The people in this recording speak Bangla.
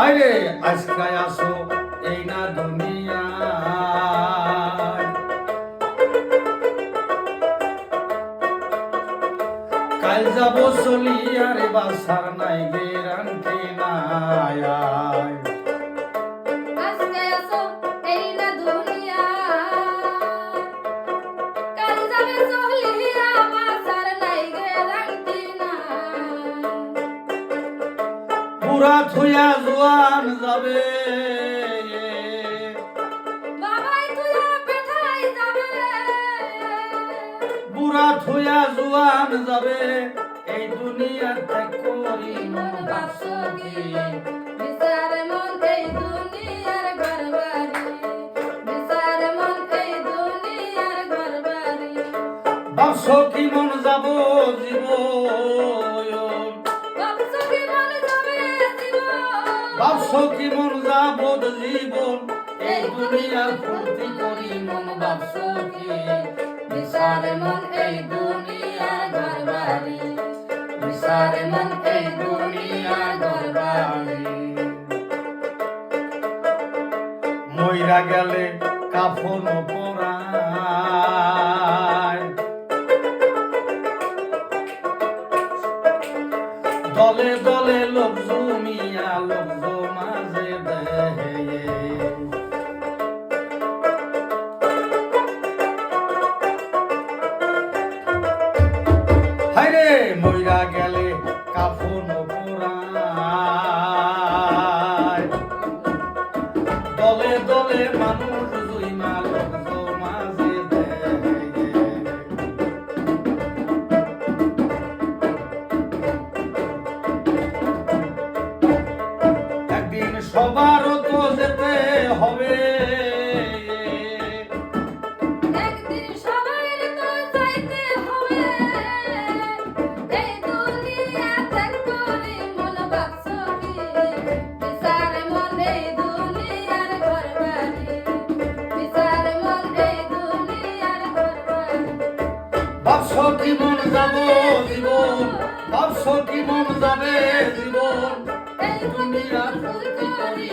আরে আজকে আসো এই না দুনিয়ায়, কাল যাব চলিয়া রে বাসার নাই গ্যারান্টি নাই। আজকে আসো এই না দুনিয়া, কাল যাবে চলিয়া বাসার নাই গ্যারান্টি নাই। পুরা থুয়া জোয়ান যাবে, বাবাই তুইয়া পেঠাই যাবে, পুরা থুয়া জোয়ান যাবে, এই দুনিয়াতে করি মন বাসগি বিচার মন এই দুনিয়ার ঘরবাড়ি, বিচার মন এই দুনিয়ার ঘরবাড়ি। বাস কি মন যাব জীবন, বাসগি মন যাবে জীবন, বাস কি মন যাব জীবন, এই দুনিয়ার ফুর্তি করি মন বাস কি। বিচার মন এই দুনিয়ার ঘরবাড়ি, বিচার মন এই দুনিয়ার ঘরবাড়ি। মইরা গেলে কাফন পরায়, দলে দলে লোক জমিয়া লোক জমাজে দেহে। হায়রে মইরা গেলে কাফন পরায়, দলে দলে মানুষ জুইমা লোক জমাজে দেহে। একদিন সবারও তো যেতে হবে, একদিন সবাইর তো যাইতে হবে, এই দুনিয়া ত্যাগ করে মন বাসগি বিচার মন এই দুনিয়ার ঘরবাড়ি, বিচার মন এই দুনিয়ার ঘরবাড়ি। ভাবছ কি মন যাব জীবন, ভাবছ কি মন যাবে জীবন, এই দুনিয়ার ফুর্তি করি